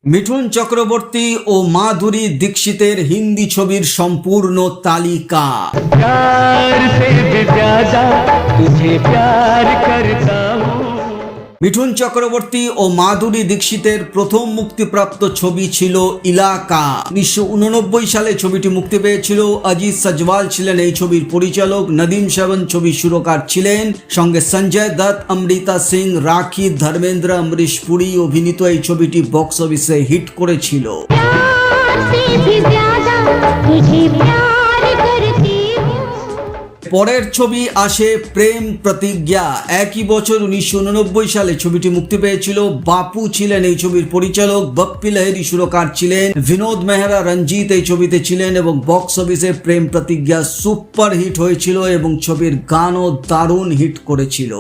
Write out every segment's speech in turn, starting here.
মিঠুন চক্রবর্তী ও মাধুরী দীক্ষিতের হিন্দি ছবির সম্পূর্ণ তালিকা। प्यार से भी ज्यादा तुझे प्यार करता हूँ। মিঠুন চক্রবর্তী ও মাধুরী দীক্ষিতের প্রথম মুক্তিপ্রাপ্ত ছবি ছিল ইলাকা। 1989 সালে ছবিটি মুক্তি পেয়েছিল। অজিত সাজওয়াল ছিলেন এই ছবির পরিচালক, নদীম শ্রবণ ছবির সুরকার ছিলেন। সঙ্গে সঞ্জয় দত্ত, অমৃতা সিং, রাখি, ধর্মেন্দ্র, অমরিশ পুরী অভিনীত এই ছবিটি বক্স অফিসে হিট করেছিল। प्यार से भी ज्यादा तुझे प्यार करती हूँ। পরের ছবি আসে প্রেম প্রতিজ্ঞা। একই বছর 1989 সালে ছবিটি মুক্তি পেয়েছিল। বাপু ছিলেন এই ছবির পরিচালক, বপ্পি লাহিড়ী সুরকার ছিলেন, বিনোদ মেহরা, রঞ্জিত এই ছবিতে ছিলেন এবং বক্স অফিসে প্রেম প্রতিজ্ঞা সুপার হিট হয়েছিল এবং ছবির গানও দারুণ হিট করেছিল।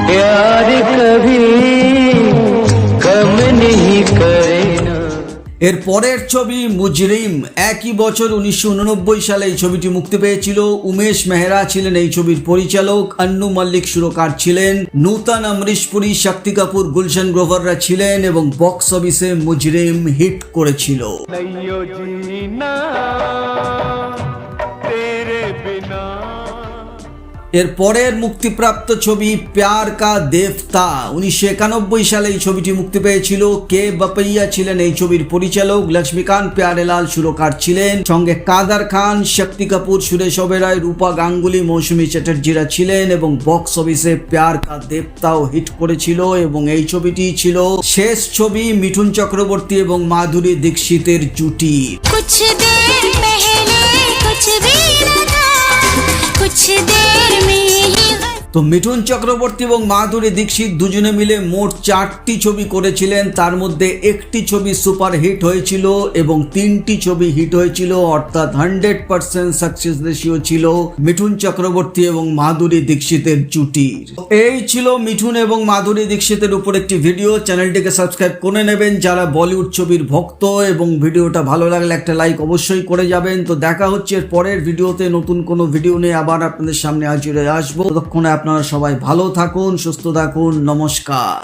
प्यार कभी कम नहीं करे ना। এর পরের ছবি মুজরিম। একই বছর 1989 সালে এই ছবিটি মুক্তি পেয়েছিল। উমেশ মেহরা ছিলেন এই ছবির পরিচালক, অন্নু মল্লিক সুরকার ছিলেন, নূতন, অমরিশ পুরী, শক্তি কাপুর, গুলশন গ্রোভাররা ছিলেন এবং বক্স অফিসে মুজরিম হিট করেছিল। नैयो जीना तेरे बिना। এর পরের মুক্তিপ্রাপ্ত ছবি প্যার কা দেবতা। 1991 সালে এই ছবিটি মুক্তি পেয়েছিল। কে বাপাইয়া ছিলেন এই ছবির পরিচালক, লক্ষ্মীকান্ত প্যারেলাল সুরকার ছিলেন, সঙ্গে কাদার খান, শক্তি কাপুর, সুরেশ ওবেরয়, রূপা গাঙ্গুলি, মৌসুমী চ্যাটার্জিরা ছিলেন এবং বক্স অফিসে প্যার কা দেবতাও হিট করেছিল এবং এই ছবিটি ছিল শেষ ছবি মিঠুন চক্রবর্তী এবং মাধুরী দীক্ষিতের জুটি। कुछ देर पहले कुछ भी न था, कुछ देर में ही তো মিঠুন চক্রবর্তী এবং মাধুরী দীক্ষিত দুজনে মিলে মোট 4টি ছবি করেছিলেন। তার মধ্যে একটি ছবি সুপার হিট হয়েছিল এবং 3টি ছবি হিট হয়েছিল, অর্থাৎ 100% সাকসেস রেশিও ছিল মিঠুন চক্রবর্তী এবং মাধুরী দীক্ষিতের জুটির। এই ছিল মিঠুন এবং মাধুরী দীক্ষিতের উপর একটি ভিডিও। চ্যানেলটিকে সাবস্ক্রাইব করে নেবেন যারা বলিউড ছবির ভক্ত, এবং ভিডিওটা ভালো লাগলে একটা লাইক অবশ্যই করে যাবেন। তো দেখা হচ্ছে এর পরের ভিডিওতে, নতুন কোনো ভিডিও নিয়ে আবার আপনাদের সামনে হাজির হয়ে আসবো। ততক্ষণে আপনারা সবাই ভালো থাকুন, সুস্থ থাকুন, নমস্কার।